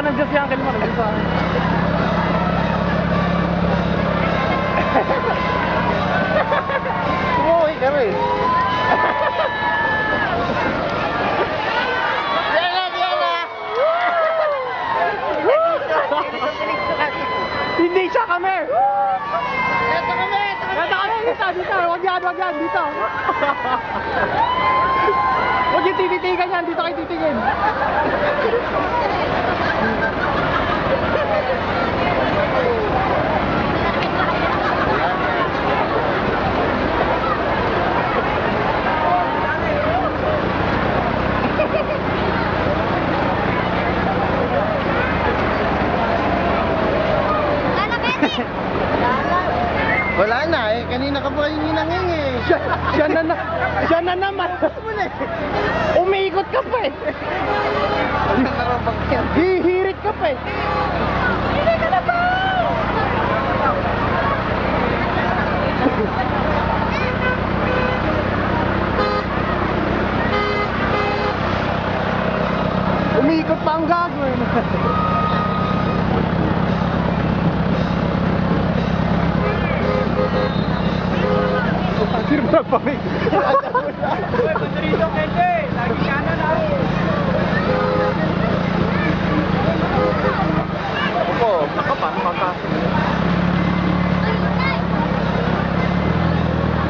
pa ng Diyos si Uncle Mar. Umuwi ka rin. Hindi siya kami! Ito kami! Kata kami dito! Wag yan! Dito! Huwag yung tititigan yan! Dito kayo titigin! Wala na eh, kanina ka pa yung hinangin eh. Siya na naman! Umiikot ka pa eh! Nakarabang yan. Hihirit ka pa eh! Hindi ka na ba? Umiikot pa ang gago eh! Sino ba nagpamig? Uy, bandurito, Kente! Lagi ka na na! Opo, naka pa.